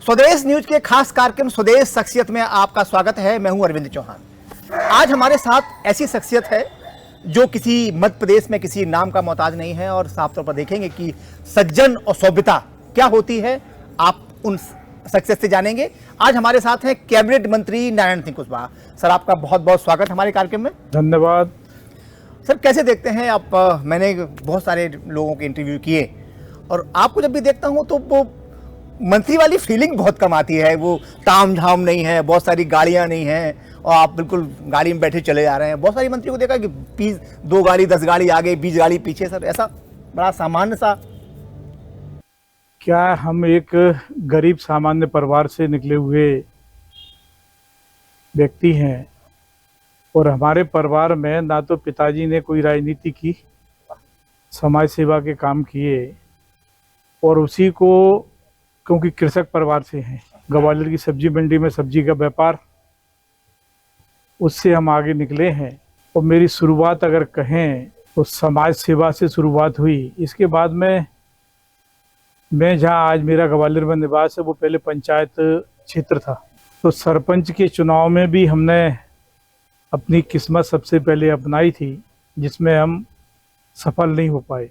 स्वदेश न्यूज के खास कार्यक्रम स्वदेश शख्सियत में आपका स्वागत है। मैं हूं अरविंद चौहान। आज हमारे साथ ऐसी शख्सियत है जो किसी मध्य प्रदेश में किसी नाम का मोहताज नहीं है और साफ तौर पर देखेंगे कि सज्जन और सभ्यता क्या होती है, आप उन शख्सियत से जानेंगे। आज हमारे साथ हैं कैबिनेट मंत्री नारायण सिंह कुशवाहा। सर, आपका बहुत बहुत स्वागत हमारे कार्यक्रम में। धन्यवाद। सर, कैसे देखते हैं आप? मैंने बहुत सारे लोगों के इंटरव्यू किए और आपको जब भी देखता हूं तो वो मंत्री वाली फीलिंग बहुत कम आती है। वो ताम झाम नहीं है, बहुत सारी गाड़ियां नहीं हैं और आप बिल्कुल गाड़ी में बैठे चले जा रहे हैं। बहुत सारी मंत्री को देखा कि 2 गाड़ी 10 गाड़ी आगे 20 गाड़ी पीछे। सर, ऐसा बड़ा सामान्य सा। क्या हम एक गरीब सामान्य परिवार से निकले हुए व्यक्ति हैं और हमारे परिवार में ना तो पिताजी ने कोई राजनीति की, समाज सेवा के काम किए और उसी को, क्योंकि कृषक परिवार से हैं, ग्वालियर की सब्जी मंडी में सब्जी का व्यापार, उससे हम आगे निकले हैं। और मेरी शुरुआत अगर कहें तो समाज सेवा से शुरुआत हुई। इसके बाद में मैं जहां आज मेरा ग्वालियर में निवास है वो पहले पंचायत क्षेत्र था, तो सरपंच के चुनाव में भी हमने अपनी किस्मत सबसे पहले अपनाई थी, जिसमें हम सफल नहीं हो पाए।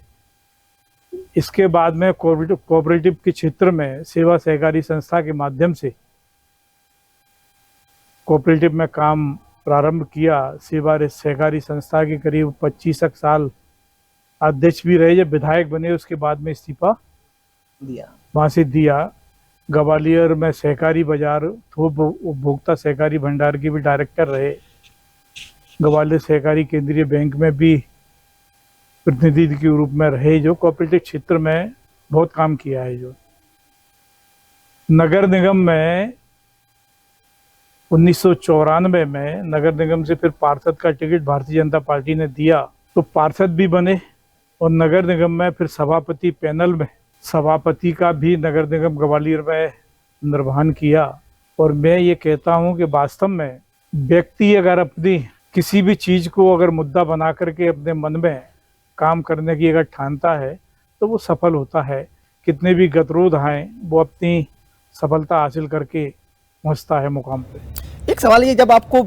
इसके बाद में कोऑपरेटिव के क्षेत्र में सेवा सहकारी संस्था के माध्यम से कोऑपरेटिव में काम प्रारंभ किया। सेवा सहकारी संस्था के करीब 25 साल अध्यक्ष भी रहे। जब विधायक बने उसके बाद में इस्तीफा वहाँ से दिया। ग्वालियर में सहकारी बाजार थोक उपभोक्ता सहकारी भंडार के भी डायरेक्टर रहे। ग्वालियर सहकारी केंद्रीय बैंक में भी प्रतिनिधि के रूप में रहे, जो कोऑपरेटिव क्षेत्र में बहुत काम किया है। जो नगर निगम में 1994 में नगर निगम से फिर पार्षद का टिकट भारतीय जनता पार्टी ने दिया, तो पार्षद भी बने और नगर निगम में फिर सभापति पैनल में सभापति का भी नगर निगम ग्वालियर में निर्वहन किया। और मैं ये कहता हूँ कि वास्तव में व्यक्ति अगर अपनी किसी भी चीज़ को अगर मुद्दा बना करके अपने मन में काम करने की अगर ठानता है तो वो सफल होता है। कितने भी गतिरोध आए वो अपनी सफलता हासिल करके पहुंचता है मुकाम पे। एक सवाल ये, जब आपको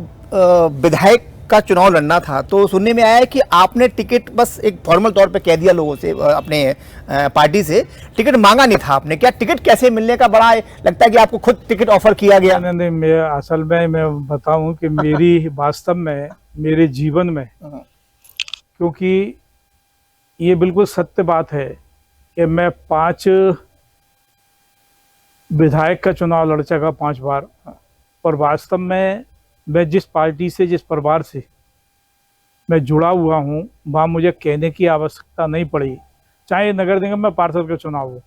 विधायक का चुनाव लड़ना था तो सुनने में आया है कि आपने टिकट बस एक फॉर्मल तौर पे कह दिया लोगों से, अपने पार्टी से टिकट मांगा नहीं था आपने। क्या टिकट कैसे मिलने का बड़ा लगता है कि आपको खुद टिकट ऑफर किया गया? नहीं, मैं असल में मैं बताऊं कि मेरी वास्तव में मेरे जीवन में, क्योंकि ये बिल्कुल सत्य बात है कि मैं 5 विधायक का चुनाव लड़ चुका 5 बार। और वास्तव में मैं जिस पार्टी से, जिस परिवार से मैं जुड़ा हुआ हूँ, वहाँ मुझे कहने की आवश्यकता नहीं पड़ी। चाहे नगर निगम में पार्षद का चुनाव हो,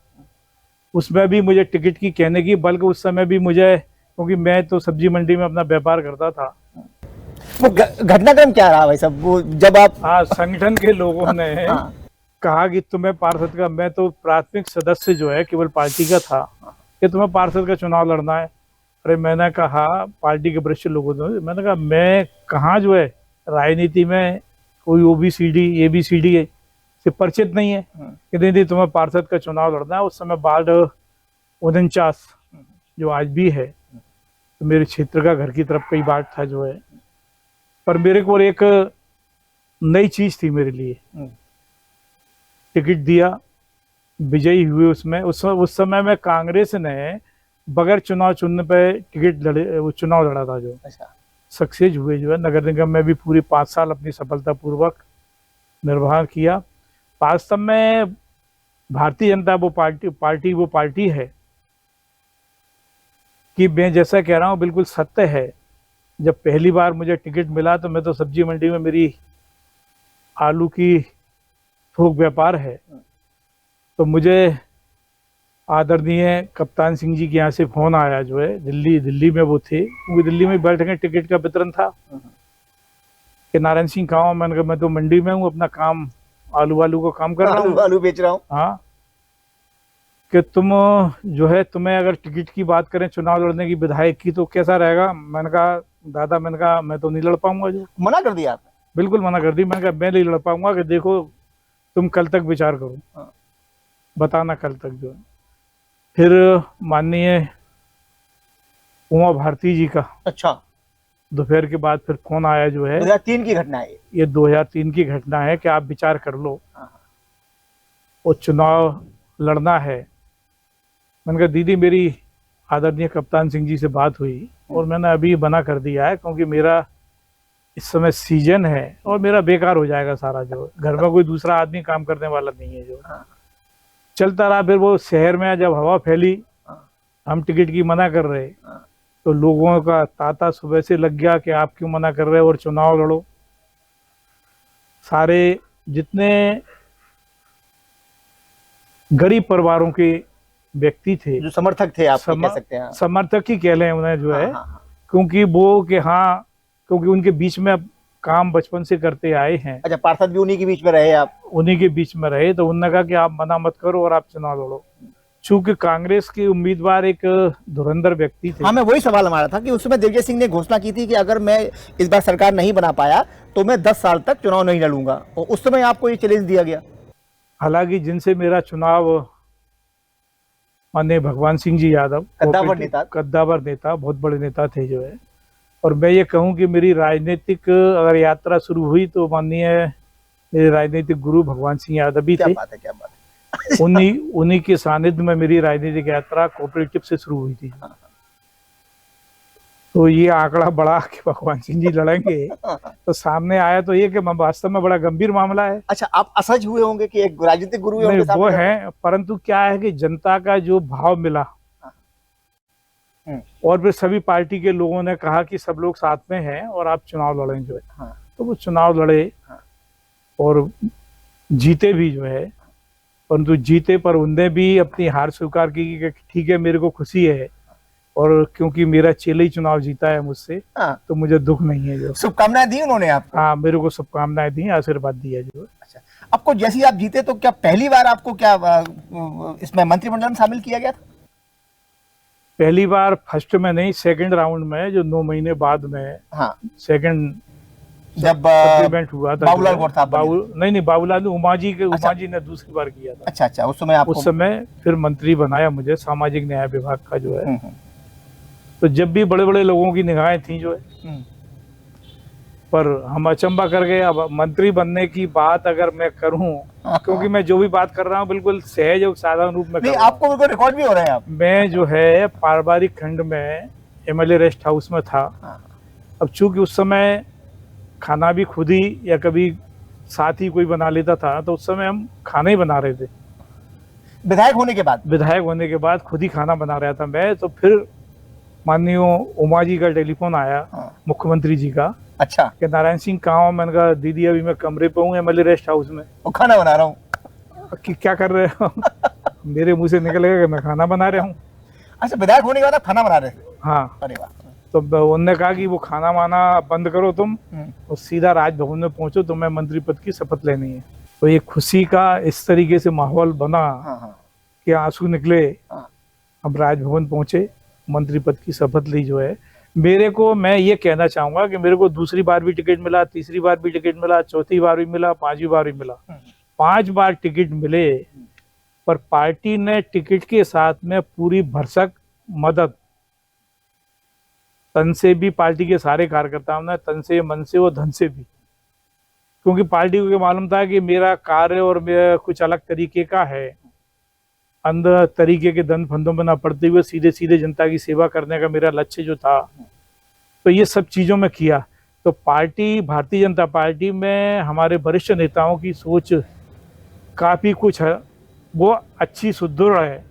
उसमें भी मुझे टिकट की कहने की, बल्कि उस समय भी मुझे, क्योंकि मैं तो सब्जी मंडी में अपना व्यापार करता था। वो घटनाक्रम क्या रहा भाई साहब? वो जब आप संगठन के लोगों ने कहा कि तुम्हें पार्षद का, मैं तो प्राथमिक सदस्य जो है केवल पार्टी का था, कि तुम्हें पार्षद का चुनाव लड़ना है। अरे मैंने कहा, पार्टी के वरिष्ठ लोगों ने, मैंने कहा मैं कहाँ जो है राजनीति में कोई OBCD ABCD से परिचित नहीं है कि नहीं तुम्हें पार्षद का चुनाव लड़ना है। उस समय वार्ड 49 जो आज भी है, तो मेरे क्षेत्र का घर की तरफ कई वार्ड था जो है, पर मेरे को एक नई चीज थी मेरे लिए। टिकट दिया, विजयी हुए उसमें। उस समय में कांग्रेस ने बगैर चुनाव चुनने पे टिकट लड़े, वो चुनाव लड़ा था जो सक्सेस हुए जो है। नगर निगम में भी पूरे 5 साल अपनी सफलतापूर्वक निर्वहन किया। वास्तव में भारतीय जनता वो पार्टी है कि मैं जैसा कह रहा हूँ बिल्कुल सत्य है। जब पहली बार मुझे टिकट मिला तो मैं तो सब्जी मंडी में मेरी आलू की थोक व्यापार है, तो मुझे आदरणीय कप्तान सिंह जी के यहाँ से फोन आया जो है, दिल्ली में वो थे, क्योंकि दिल्ली में बैठ के टिकट का वितरण था, कि नारायण सिंह कहाँ हूँ? मैंने कहा मैं तो मंडी में हूँ, अपना काम आलू का काम कर रहा हूँ, आलू बेच रहा हूँ। हाँ, कि तुम जो है, तुम्हें अगर टिकट की बात करें चुनाव लड़ने की विधायक की, तो कैसा रहेगा? मैंने कहा दादा, मैंने कहा मैं तो नहीं लड़ पाऊंगा। जो मना कर दिया आपने? बिल्कुल मना कर दी। मैंने कहा मैं नहीं लड़ पाऊंगा, कि देखो तुम कल तक विचार करो, बताना कल तक जो है। फिर माननीय उमा भारती जी का अच्छा, दोपहर के बाद फिर फोन आया जो है, 2003 की घटना है ये। ये 2003 की घटना है कि आप विचार कर लो हाँ, और चुनाव लड़ना है। मैंने कहा दीदी मेरी आदरणीय कप्तान सिंह जी से बात हुई और मैंने अभी मना कर दिया है, क्योंकि मेरा इस समय सीजन है और मेरा बेकार हो जाएगा सारा, जो घर में कोई दूसरा आदमी काम करने वाला नहीं है जो। हाँ, चलता रहा, फिर वो शहर में जब हवा फैली, हाँ, हम टिकट की मना कर रहे, हाँ। तो लोगों का तांता सुबह से लग गया कि आप क्यों मना कर रहे हो और चुनाव लड़ो। सारे जितने गरीब परिवारों के व्यक्ति थे, जो समर्थक थे आप कह सकते हैं। समर्थक ही कह लें उन्हें जो है, हाँ, हाँ, हाँ। क्योंकि वो कि हाँ, क्योंकि उनके बीच में अब काम बचपन से करते आए हैं, अच्छा, पार्षद भी उन्हीं के बीच में रहे आप। उन्हीं के बीच में रहे, तो उन्होंने कहा कि आप मना मत करो और आप चुनाव लड़ो। चूंकि कांग्रेस के उम्मीदवार एक धुरंधर व्यक्ति थे। हाँ, मैं वही सवाल हमारा था कि उस समय दिग्विजय सिंह ने घोषणा की थी कि अगर मैं इस बार सरकार नहीं बना पाया तो मैं 10 साल तक चुनाव नहीं लड़ूंगा, और उस समय आपको ये चैलेंज दिया गया। हालांकि जिनसे मेरा चुनाव माननीय भगवान सिंह जी यादव, कद्दावर नेता, बहुत बड़े नेता थे जो है, और मैं ये कहूं कि मेरी राजनीतिक अगर यात्रा शुरू हुई तो माननीय मेरे राजनीतिक गुरु भगवान सिंह यादव भी थे। क्या बात है। उन्हीं के सानिध्य में मेरी राजनीतिक यात्रा कोऑपरेटिव से शुरू हुई थी। तो ये आंकड़ा बढ़ा कि भगवान सिंह जी लड़ेंगे तो सामने आया तो ये कि वास्तव में बड़ा गंभीर मामला है। अच्छा, आप असहज हुए होंगे कि एक राजनीतिक गुरु है नहीं, वो है, परंतु क्या है कि जनता का जो भाव मिला और फिर सभी पार्टी के लोगों ने कहा कि सब लोग साथ में हैं और आप चुनाव लड़ें जो है। तो वो चुनाव लड़े और जीते भी जो है, परंतु जीते पर उनने भी अपनी हार स्वीकार की कि ठीक है मेरे को खुशी है, और क्योंकि मेरा चेला ही चुनाव जीता है मुझसे, तो मुझे दुख नहीं है जो। शुभकामनाएं दी उन्होंने आपको? हाँ, मेरे को शुभकामनाएं दी, आशीर्वाद दिया जो। अच्छा, आपको जैसे ही आप जीते तो क्या पहली बार आपको क्या इसमें मंत्रिमंडल में शामिल किया गया था? पहली बार फर्स्ट में नहीं, सेकंड राउंड में, जो 9 महीने बाद में। हाँ, सेकंड जब सप्लीमेंट हुआ था। बाबूलाल गौर था। नहीं, बाबूलाल उमा जी ने दूसरी बार किया था। अच्छा, उस समय आपको, उस समय फिर मंत्री बनाया मुझे सामाजिक न्याय विभाग का जो है। तो जब भी बड़े बड़े लोगों की निगाहें थी जो है, पर हम अचंबा कर गए। अब मंत्री बनने की बात अगर मैं करूं, क्योंकि मैं जो भी बात कर रहा हूं बिल्कुल सहज और साधारण रूप में नहीं, आपको बिल्कुल रिकॉर्ड भी हो रहे हैं आप। मैं जो है पारिवारिक खंड में एमएलए रेस्ट हाउस में था। अब चूंकि उस समय खाना भी खुद ही या कभी साथ ही कोई बना लेता था, तो उस समय हम खाना ही बना रहे थे। विधायक होने के बाद खुद ही खाना बना रहा था मैं। तो फिर माननीय उमा जी का टेलीफोन आया, मुख्यमंत्री जी का। अच्छा, कि नारायण सिंह कहाँ हो? मैंने कहा दीदी अभी मैं कमरे पे हूँ एमएलए रेस्ट हाउस में, और खाना बना रहा हूँ। कि क्या कर रहे हो? मेरे मुंह से निकलेगा कि मैं खाना बना रहा हूँ। अच्छा, विधायक होने के बाद आप खाना बना रहे थे? हाँ। अरे वाह। तो उन्होंने कहा कि वो खाना वाना बंद करो तुम और सीधा राजभवन में पहुंचो, तुम्हें मंत्री पद की शपथ लेनी है। तो ये खुशी का इस तरीके से माहौल बना कि आंसू निकले। अब राजभवन पहुंचे, मंत्री पद की शपथ ली जो है। मेरे को, मैं ये कहना चाहूंगा कि मेरे को दूसरी बार भी टिकट मिला, तीसरी बार भी टिकट मिला, चौथी बार भी मिला, 5वीं बार भी मिला। 5 बार टिकट मिले, पर पार्टी ने टिकट के साथ में पूरी भरसक मदद, तन से भी, पार्टी के सारे कार्यकर्ताओं ने तन से, मन से और धन से भी, क्योंकि पार्टी को मालूम था कि मेरा कार्य और मेरा कुछ अलग तरीके का है, अंदर तरीके के धन फंदों में ना पड़ते हुए सीधे सीधे जनता की सेवा करने का मेरा लक्ष्य जो था, तो ये सब चीज़ों में किया। तो पार्टी, भारतीय जनता पार्टी में हमारे वरिष्ठ नेताओं की सोच काफ़ी कुछ है, वो अच्छी सुदृढ़ है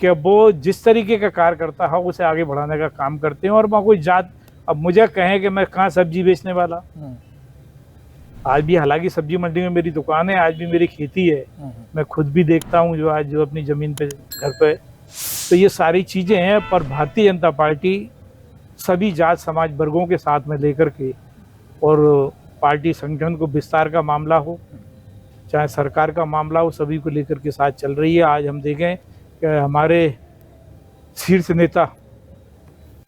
कि वो जिस तरीके का कार्य करता है उसे आगे बढ़ाने का काम करते हैं। और वहाँ कोई जात, अब मुझे कहें कि मैं कहाँ सब्जी बेचने वाला, आज भी हालांकि सब्जी मंडी में मेरी दुकान है, आज भी मेरी खेती है, मैं खुद भी देखता हूँ जो आज जो अपनी ज़मीन पे, घर पे। तो ये सारी चीज़ें हैं, पर भारतीय जनता पार्टी सभी जात समाज वर्गों के साथ में लेकर के, और पार्टी संगठन को विस्तार का मामला हो चाहे सरकार का मामला हो, सभी को लेकर के साथ चल रही है। आज हम देखें कि हमारे शीर्ष नेता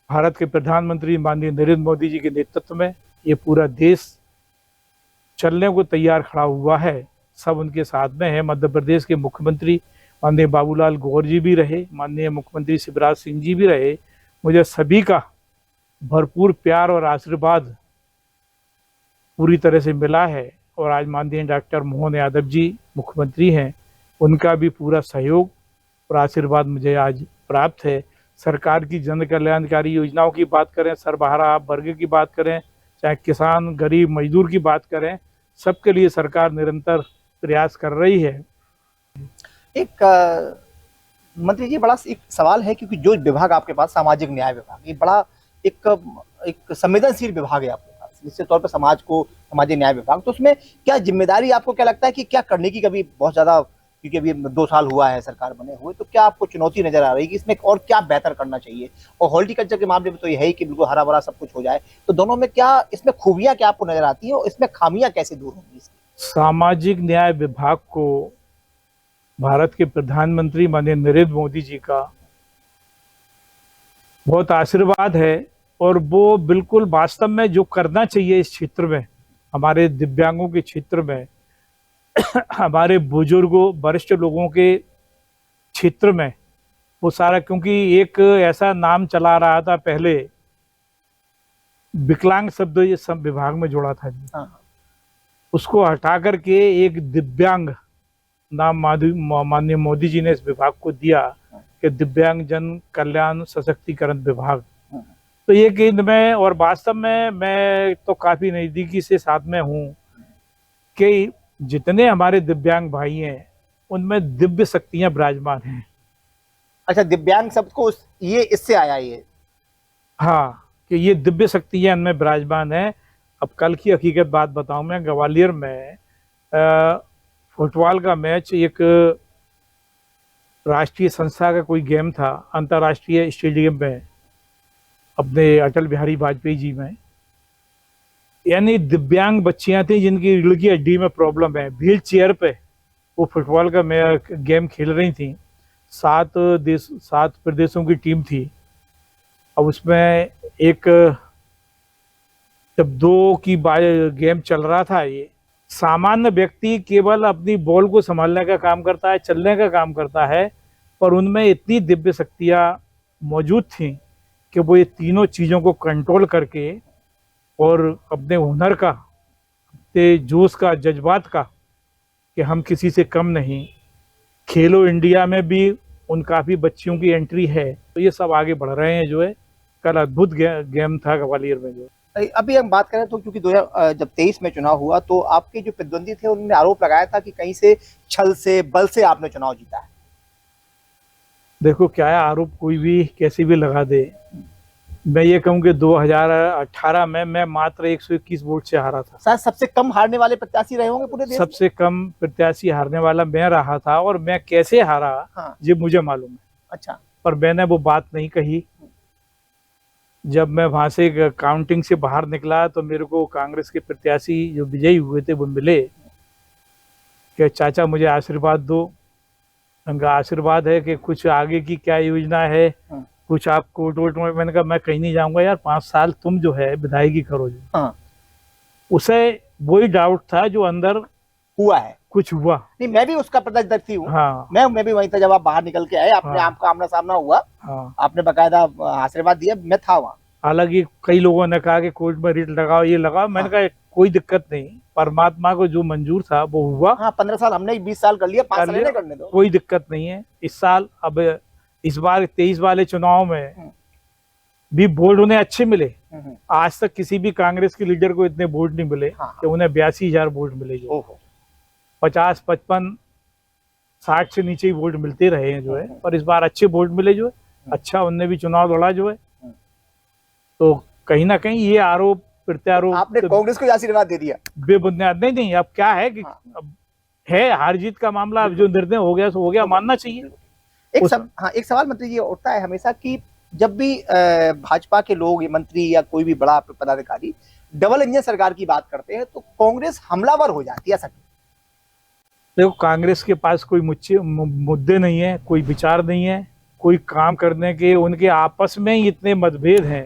भारत के प्रधानमंत्री माननीय नरेंद्र मोदी जी के नेतृत्व में ये पूरा देश चलने को तैयार खड़ा हुआ है, सब उनके साथ में है। मध्य प्रदेश के मुख्यमंत्री माननीय बाबूलाल गौर जी भी रहे, माननीय मुख्यमंत्री शिवराज सिंह जी भी रहे, मुझे सभी का भरपूर प्यार और आशीर्वाद पूरी तरह से मिला है। और आज माननीय डॉक्टर मोहन यादव जी मुख्यमंत्री हैं, उनका भी पूरा सहयोग और आशीर्वाद मुझे आज प्राप्त है। सरकार की जन कल्याणकारी योजनाओं की बात करें, सर्वहारा वर्ग की बात करें, चाहे किसान गरीब मजदूर की बात करें, सबके लिए सरकार निरंतर प्रयास कर रही है। एक मंत्री जी, बड़ा एक सवाल है, क्योंकि जो विभाग आपके पास सामाजिक न्याय विभाग, ये बड़ा एक संवेदनशील विभाग है आपके पास, निश्चित तौर पर समाज को, सामाजिक न्याय विभाग, तो उसमें क्या जिम्मेदारी, आपको क्या लगता है कि क्या करने की कभी बहुत ज्यादा, क्योंकि अभी 2 साल हुआ है सरकार बने हुए, तो क्या आपको चुनौती नजर आ रही है कि इसमें और क्या बेहतर करना चाहिए? और हॉर्टिकल्चर के मामले में तो ये है ही कि बिल्कुल हरा भरा सब कुछ हो जाए, तो दोनों में क्या, इसमें खूबियां क्या आपको नजर आती है और इसमें खामियां कैसे दूर होंगी इसकी? सामाजिक न्याय विभाग को भारत के प्रधानमंत्री माननीय नरेंद्र मोदी जी का बहुत आशीर्वाद है, और वो बिल्कुल वास्तव में जो करना चाहिए इस क्षेत्र में, हमारे दिव्यांगों के क्षेत्र में, हमारे बुजुर्गों वरिष्ठ लोगों के क्षेत्र में, वो सारा, क्योंकि एक ऐसा नाम चला रहा था पहले, विकलांग शब्द ये सब विभाग में जोड़ा था जी। हाँ। उसको हटा करके एक दिव्यांग नाम माननीय मोदी जी ने इस विभाग को दिया कि दिव्यांग जन कल्याण सशक्तिकरण विभाग। तो ये केंद्र में, और वास्तव में मैं तो काफी नजदीकी से साथ में हूँ कि जितने हमारे दिव्यांग भाई हैं उनमें दिव्य शक्तियां विराजमान हैं। अच्छा, दिव्यांग शब्द को ये इससे आया ये? हाँ, कि ये दिव्य शक्तियां इनमें विराजमान है। अब कल की हकीकत बात बताऊं, मैं ग्वालियर में फुटबॉल का मैच, एक राष्ट्रीय संस्था का कोई गेम था अंतर्राष्ट्रीय स्टेडियम में अपने अटल बिहारी वाजपेयी जी में, यानी दिव्यांग बच्चियां थी जिनकी रीढ़ की हड्डी में प्रॉब्लम है, व्हील चेयर पे वो फुटबॉल का गेम खेल रही थी। 7 प्रदेशों की टीम थी। अब उसमें एक, जब 2 की गेम चल रहा था, ये सामान्य व्यक्ति केवल अपनी बॉल को संभालने का काम करता है, चलने का काम करता है, पर उनमें इतनी दिव्य शक्तियां मौजूद थी कि वो ये तीनों चीज़ों को कंट्रोल करके और अपने हुनर का, अपने जोश का, जज्बात का, कि हम किसी से कम नहीं, खेलो इंडिया में भी उन काफ़ी बच्चियों की एंट्री है, तो ये सब आगे बढ़ रहे हैं। जो है कल अद्भुत गेम था ग्वालियर में। जो अभी हम बात करें तो, क्योंकि जब 23 में चुनाव हुआ तो आपके जो प्रतिद्वंदी थे उन्होंने आरोप लगाया था कि कहीं से छल से, बल से आपने चुनाव जीता है। देखो, क्या है, आरोप कोई भी कैसे भी लगा दे। मैं ये कहूँ कि 2018 में मैं मात्र 121 वोट से हारा था। शायद सबसे कम हारने वाले प्रत्याशी रहे होंगे पूरे देश में? सबसे कम प्रत्याशी हारने वाला मैं रहा था, और मैं कैसे हारा, हाँ। ये मुझे मालूम है। अच्छा। पर मैंने वो बात नहीं कही। जब मैं वहां से काउंटिंग से बाहर निकला तो मेरे को कांग्रेस के प्रत्याशी जो विजयी हुए थे वो मिले कि चाचा मुझे आशीर्वाद दो। उनका आशीर्वाद है कि कुछ आगे की क्या योजना है, कुछ आप कोर्ट वोट में। मैंने कहा मैं कहीं नहीं जाऊंगा यार, 5 साल तुम जो है विधायकी करो जो। हाँ। उसे वही डाउट था जो अंदर हुआ है, कुछ हुआ नहीं। मैं भी उसका प्रत्यक्षदर्शी हूँ। हाँ। मैं भी वहीं था जब आप बाहर निकल के आए, अपने हाँ। आपका आमना सामना हुआ। हाँ। आपने बकायदा आशीर्वाद दिया, मैं था वहाँ। हालांकि कई लोगों ने कहा कि कोर्ट में रिट लगाओ, ये लगाओ। मैंने कहा कोई दिक्कत नहीं, परमात्मा को जो मंजूर था वो हुआ। हाँ, 15 साल हमने 20 साल कर लिया, 5 साल नहीं करने दो, कोई दिक्कत नहीं है। इस साल, अब इस बार 23 वाले चुनाव में भी वोट उन्हें अच्छे मिले। आज तक किसी भी कांग्रेस के लीडर को इतने वोट नहीं मिले कि उन्हें 82,000 वोट मिले। जो 50, 55, 60 से नीचे ही वोट मिलते रहे हैं जो है, पर इस बार अच्छे वोट मिले जो है। अच्छा, उनने भी चुनाव लड़ा जो है। तो कहीं ना कहीं ये आरोप प्रत्यारोप, आपने कांग्रेस को आशीर्वाद दे दिया बेबुनियाद नहीं। अब क्या है कि अब है हार जीत का मामला, अब जो निर्णय हो गया सो हो गया, मानना चाहिए। एक सवाल मंत्री जी उठता है हमेशा कि जब भी भाजपा के लोग, ये मंत्री या कोई भी बड़ा पदाधिकारी डबल इंजन सरकार की बात करते हैं तो कांग्रेस हमलावर हो जाती है। ऐसा देखो, कांग्रेस के पास कोई मुद्दे नहीं है, कोई विचार नहीं है, कोई काम करने के, उनके आपस में ही इतने मतभेद हैं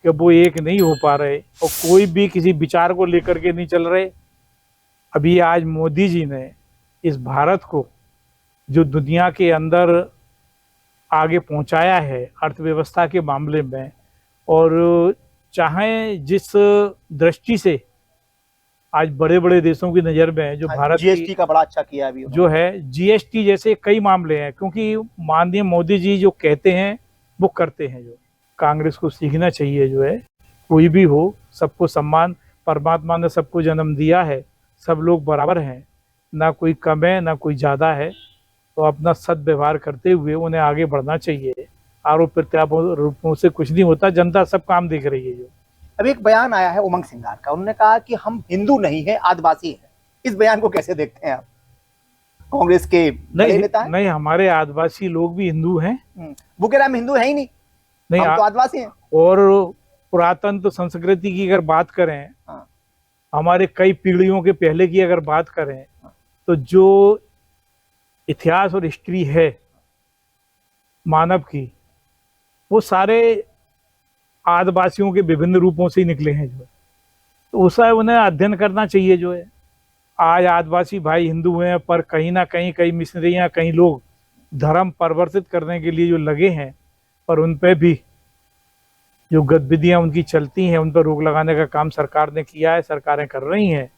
कि वो एक नहीं हो पा रहे, और कोई भी किसी विचार को लेकर के नहीं चल रहे। अभी आज मोदी जी ने इस भारत को, जो दुनिया के अंदर आगे पहुंचाया है अर्थव्यवस्था के मामले में। और चाहे जिस दृष्टि से आज बड़े बड़े देशों की नज़र में जो भारत जीएसटी का बड़ा अच्छा किया अभी जो है, जीएसटी जैसे कई मामले हैं, क्योंकि माननीय मोदी जी जो कहते हैं वो करते हैं। जो कांग्रेस को सीखना चाहिए जो है, कोई भी हो सबको सम्मान, परमात्मा ने सबको जन्म दिया है, सब लोग बराबर हैं, ना कोई कम है ना कोई ज़्यादा है। तो अपना सद्व्यवहार करते हुए उन्हें आगे बढ़ना चाहिए। आरोप प्रत्यारोपों से कुछ नहीं होता, जनता सब काम देख रही है। जो अभी एक बयान आया है उमंग सिंगार का, उन्होंने कहा कि हम हिंदू नहीं है आदिवासी हैं। इस बयान को कैसे देखते हैं आप? कांग्रेस के बड़े नेता हैं। नहीं, हमारे आदिवासी लोग भी हिंदू हैं। वो कह रहा है हम हिंदू है ही नहीं, हम तो आदिवासी हैं। और पुरातन तो संस्कृति की अगर बात करें, हमारे कई पीढ़ियों के पहले की अगर बात करें, तो जो इतिहास और हिस्ट्री है मानव की, वो सारे आदिवासियों के विभिन्न रूपों से ही निकले हैं। जो तो उसका उन्हें अध्ययन करना चाहिए। जो है, आज आदिवासी भाई हिंदू हैं, पर कहीं ना कहीं कई मिशनरियाँ, कई लोग धर्म परिवर्तित करने के लिए जो लगे हैं, पर उन पे भी जो गतिविधियाँ उनकी चलती हैं, उन पर रोक लगाने का काम सरकार ने किया है, सरकारें कर रही हैं।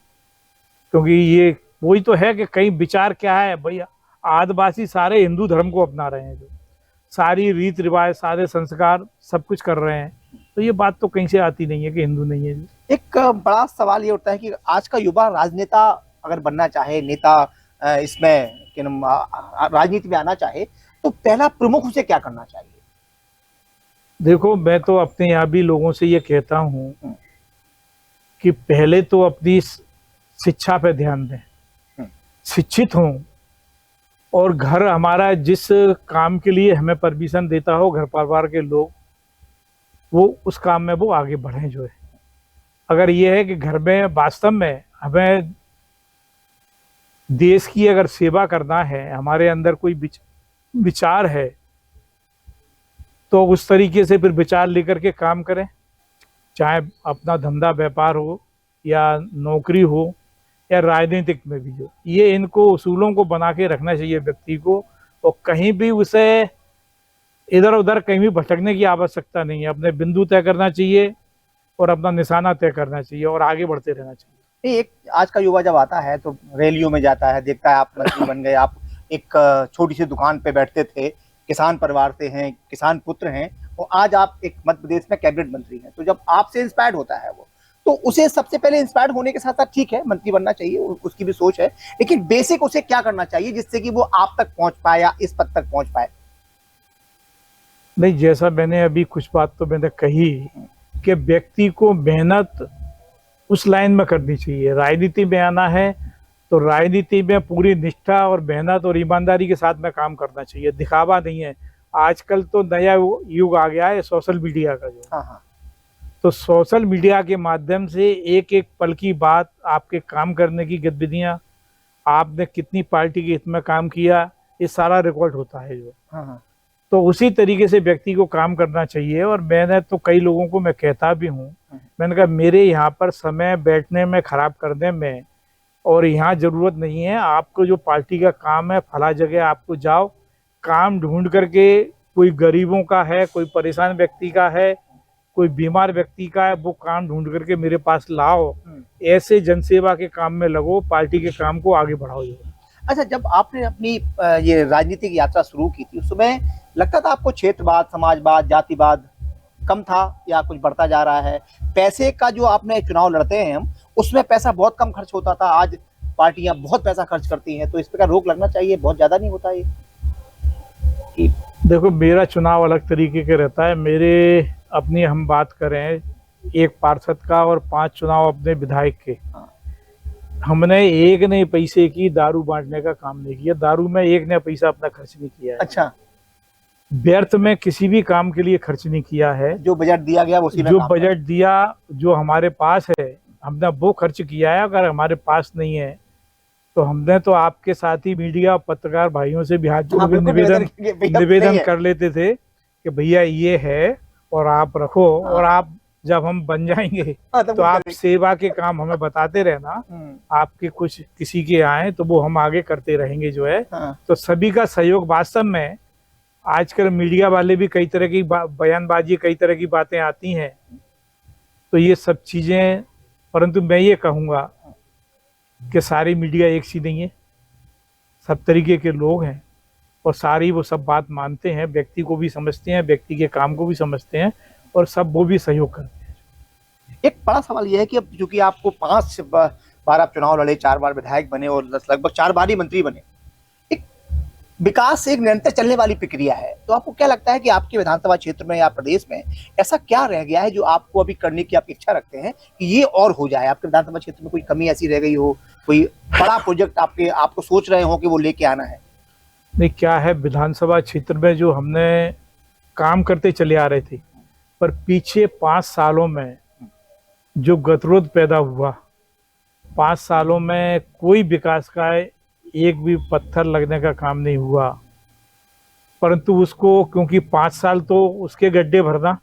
क्योंकि ये वही तो है कि कई विचार क्या है भैया, आदिवासी सारे हिंदू धर्म को अपना रहे हैं, जो सारी रीत रिवाज, सारे संस्कार सब कुछ कर रहे हैं। तो ये बात तो कहीं से आती नहीं है कि हिंदू नहीं है। एक बड़ा सवाल ये उठता है कि आज का युवा राजनेता अगर बनना चाहे, नेता इसमें राजनीति में आना चाहे, तो पहला प्रमुख उसे क्या करना चाहिए? देखो, मैं तो अपने यहाँ भी लोगों से ये कहता हूँ कि पहले तो अपनी शिक्षा पे ध्यान दें, शिक्षित हों, और घर हमारा जिस काम के लिए हमें परमिशन देता हो घर परिवार के लोग, वो उस काम में वो आगे बढ़ें। जो है, अगर ये है कि घर में वास्तव में हमें देश की अगर सेवा करना है, हमारे अंदर कोई विचार है, तो उस तरीके से फिर विचार लेकर के काम करें। चाहे अपना धंधा व्यापार हो या नौकरी हो या राजनीतिक में भी, जो ये इनको उसूलों को बना के रखना चाहिए व्यक्ति को, और कहीं भी उसे इधर उधर कहीं भी भटकने की आवश्यकता नहीं है। अपने बिंदु तय करना चाहिए और अपना निशाना तय करना चाहिए और आगे बढ़ते रहना चाहिए। एक आज का युवा जब आता है तो रैलियों में जाता है, देखता है आप मंत्री बन गए, आप एक छोटी सी दुकान पे बैठते थे, किसान परिवार से हैं, किसान पुत्र हैं, और आज आप एक मध्य प्रदेश में कैबिनेट मंत्री हैं। तो जब आपसे इंस्पायर्ड होता है वो, तो उसे सबसे पहले इंस्पायर्ड होने के साथ साथ ठीक है मंत्री बनना चाहिए, उसकी भी सोच है, लेकिन बेसिक उसे क्या करना चाहिए जिससे कि वो आप तक पहुंच पाए या इस पद तक पहुंच पाए? नहीं, जैसा मैंने अभी कुछ बात तो मैंने कही कि व्यक्ति को मेहनत उस लाइन में करनी चाहिए। राजनीति में आना है तो राजनीति में पूरी निष्ठा और मेहनत और ईमानदारी के साथ में काम करना चाहिए, दिखावा नहीं है। आजकल तो नया युग आ गया है सोशल मीडिया का। जो तो सोशल मीडिया के माध्यम से एक एक पल की बात, आपके काम करने की गतिविधियां, आपने कितनी पार्टी के हित में काम किया, ये सारा रिकॉर्ड होता है। जो तो उसी तरीके से व्यक्ति को काम करना चाहिए। और मैंने तो कई लोगों को मैं कहता भी हूँ, मैंने कहा मेरे यहाँ पर समय बैठने में खराब करने में और यहाँ जरूरत नहीं है। आपको जो पार्टी का काम है, फला जगह आपको जाओ, काम ढूंढ करके, कोई गरीबों का है, कोई परेशान व्यक्ति का है, कोई बीमार व्यक्ति का है, वो काम ढूंढ करके मेरे पास लाओ। ऐसे जनसेवा के काम में लगो, पार्टी के काम को आगे बढ़ाओ। अच्छा, जब आपने अपनी ये राजनीतिक यात्रा शुरू की थी, उस समय लगता था आपको क्षेत्रवाद, समाजवाद, जातिवाद कम था या कुछ बढ़ता जा रहा है? पैसे का जो आपने चुनाव लड़ते हैं हम, उसमें पैसा बहुत कम खर्च होता था, आज पार्टियां बहुत पैसा खर्च करती हैं, तो इस पर रोक लगना चाहिए, बहुत ज्यादा नहीं होता ये? देखो, मेरा चुनाव अलग तरीके के रहता है। मेरे अपनी हम बात करें, एक पार्षद का और 5 चुनाव अपने विधायक के, हमने एक नए पैसे की दारू बांटने का काम नहीं किया। दारू में एक नया पैसा अपना खर्च नहीं किया है। अच्छा, व्यर्थ में किसी भी काम के लिए खर्च नहीं किया है। जो बजट दिया गया उसी में जो बजट दिया, जो हमारे पास है, हमने वो खर्च किया है। अगर हमारे पास नहीं है तो हमने तो आपके साथ ही मीडिया पत्रकार भाइयों से भी हाथ जोड़ के निवेदन कर लेते थे कि भैया ये है और आप रखो, और आप जब हम बन जाएंगे तो आप सेवा के काम हमें बताते रहना। आपके कुछ किसी के आए तो वो हम आगे करते रहेंगे। जो है तो सभी का सहयोग वास्तव में आजकल मीडिया वाले भी कई तरह की बयानबाजी, कई तरह की बातें आती हैं, तो ये सब चीजें, परंतु मैं ये कहूँगा कि सारी मीडिया एक सी नहीं है, सब तरीके के लोग हैं और सारी वो सब बात मानते हैं, व्यक्ति को भी समझते हैं, व्यक्ति के काम को भी समझते हैं और सब वो भी सहयोग करते हैं। एक बड़ा सवाल यह है कि अब चूंकि आपको 5 बार आप चुनाव लड़े, 4 बार विधायक बने और लगभग 4 बार ही मंत्री बने, एक विकास एक निरंतर चलने वाली प्रक्रिया है, तो आपको क्या लगता है कि आपके विधानसभा क्षेत्र में या प्रदेश में ऐसा क्या रह गया है जो आपको अभी करने की आप इच्छा रखते हैं कि ये और हो जाए? आपके विधानसभा क्षेत्र में कोई कमी ऐसी रह गई हो, कोई बड़ा प्रोजेक्ट आपको सोच रहे हो कि वो लेके आना है? नहीं, क्या है, विधानसभा क्षेत्र में जो हमने काम करते चले आ रहे थे, पर पीछे 5 सालों में जो गतिरोध पैदा हुआ, 5 सालों में कोई विकास का एक भी पत्थर लगने का काम नहीं हुआ, परंतु उसको, क्योंकि 5 साल तो उसके गड्ढे भरना,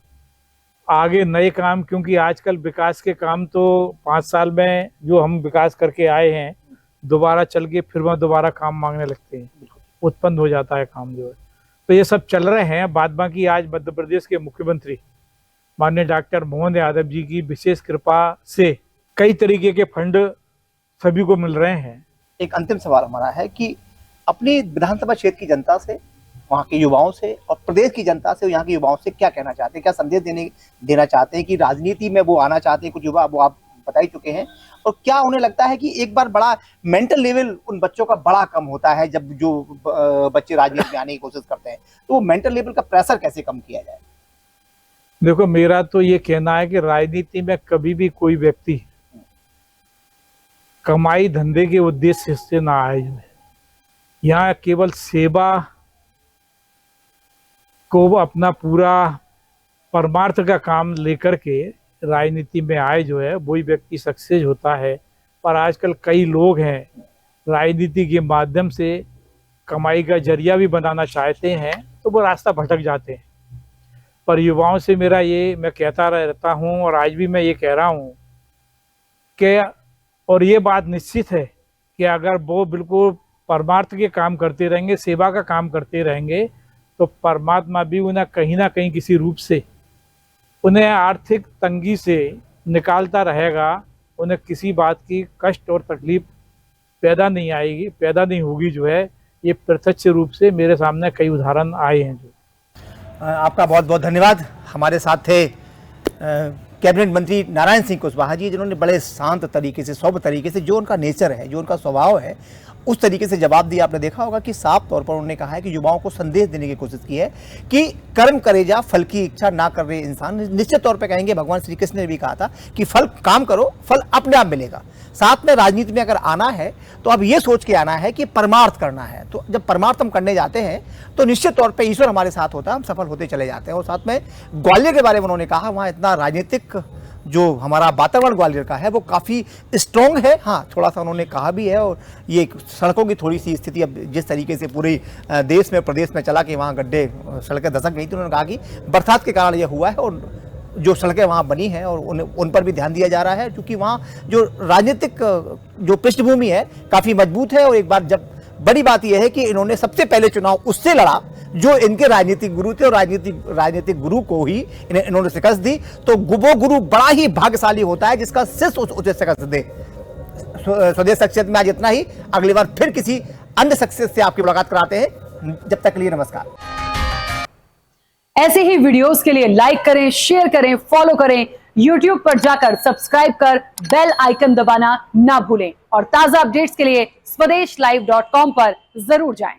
आगे नए काम, क्योंकि आजकल विकास के काम तो 5 साल में जो हम विकास करके आए हैं, दोबारा चल के फिर वह दोबारा काम मांगने लगते हैं, उत्पन्न हो जाता है काम जो है। तो ये सब चल रहे हैं। बाद बाकी आज मध्य प्रदेश के मुख्यमंत्री माननीय डॉक्टर मोहन यादव जी की विशेष कृपा से कई तरीके के फंड सभी को मिल रहे हैं। एक अंतिम सवाल हमारा है कि अपनी विधानसभा क्षेत्र की जनता से, वहाँ के युवाओं से और प्रदेश की जनता से, यहाँ के युवाओं से क्या कहना चाहते हैं, क्या संदेश देना चाहते हैं कि राजनीति में वो आना चाहते हैं? कुछ युवा, वो आप बता ही चुके हैं, और क्या उन्हें लगता है कि एक बार बड़ा मेंटल लेवल उन बच्चों का बड़ा कम होता है जब जो बच्चे राजनीति में आने की कोशिश करते हैं, तो वो मेंटल लेवल का प्रेशर कैसे कम किया जाए? देखो, मेरा तो ये कहना है कि राजनीति में कभी भी कोई व्यक्ति कमाई धंधे के उद्देश्य से ना आए। यहाँ केवल सेवा को अपना पूरा परमार्थ का काम लेकर के राजनीति में आए जो है, वही व्यक्ति सक्सेस होता है। पर आजकल कई लोग हैं राजनीति के माध्यम से कमाई का जरिया भी बनाना चाहते हैं, तो वो रास्ता भटक जाते हैं। पर युवाओं से मेरा ये, मैं कहता रहता हूँ और आज भी मैं ये कह रहा हूँ कि, और ये बात निश्चित है कि अगर वो बिल्कुल परमार्थ के काम करते रहेंगे, सेवा का काम करते रहेंगे, तो परमात्मा भी उन्हें कहीं ना कहीं किसी रूप से उन्हें आर्थिक तंगी से निकालता रहेगा। उन्हें किसी बात की कष्ट और तकलीफ पैदा नहीं आएगी, पैदा नहीं होगी जो है। ये प्रत्यक्ष रूप से मेरे सामने कई उदाहरण आए हैं। जो आपका बहुत बहुत धन्यवाद। हमारे साथ थे कैबिनेट मंत्री नारायण सिंह कुशवाहा जी, जिन्होंने बड़े शांत तरीके से, सौम्य तरीके से, जो उनका नेचर है, जो उनका स्वभाव है, उस तरीके से जवाब दिया। आपने देखा होगा कि साफ तौर पर उन्होंने कहा है कि युवाओं को संदेश देने की कोशिश की है कि कर्म करे जा, फल की इच्छा ना कर रहे इंसान निश्चित तौर पर कहेंगे। भगवान श्री कृष्ण ने भी कहा था कि फल, काम करो, फल अपने आप मिलेगा। साथ में राजनीति में अगर आना है तो अब ये सोच के आना है कि परमार्थ करना है। तो जब परमार्थ हम करने जाते हैं तो निश्चित तौर पे ईश्वर हमारे साथ होता है, हम सफल होते चले जाते हैं। और साथ में ग्वालियर के बारे में उन्होंने कहा, वहाँ इतना राजनीतिक जो हमारा वातावरण ग्वालियर का है वो काफ़ी स्ट्रॉन्ग है। हाँ, थोड़ा सा उन्होंने कहा भी है, और ये सड़कों की थोड़ी सी स्थिति अब जिस तरीके से पूरे देश में, प्रदेश में चला कि वहाँ गड्ढे, सड़कें दशक गई थी, उन्होंने कहा कि बरसात के कारण ये हुआ है और जो सड़कें वहाँ बनी हैं और उन पर भी ध्यान दिया जा रहा है, क्योंकि वहाँ जो राजनीतिक जो पृष्ठभूमि है काफ़ी मजबूत है। और एक बार जब बड़ी बात यह है कि इन्होंने सबसे पहले चुनाव उससे लड़ा जो इनके राजनीतिक गुरु थे, और राजनीतिक गुरु को ही इन्होंने शिकस्त दी। तो वो गुरु बड़ा ही भाग्यशाली होता है जिसका शिष्य उसे शिकस्त दे। स्वदेश शख्सियत में आज इतना ही। अगली बार फिर किसी अन्य शख्सियत से आपकी मुलाकात कराते हैं। जब तक के लिए नमस्कार। ऐसे ही वीडियोस के लिए लाइक करें, शेयर करें, फॉलो करें। YouTube पर जाकर सब्सक्राइब कर बेल आइकन दबाना ना भूलें, और ताजा अपडेट्स के लिए swedeshlive.com पर जरूर जाएं।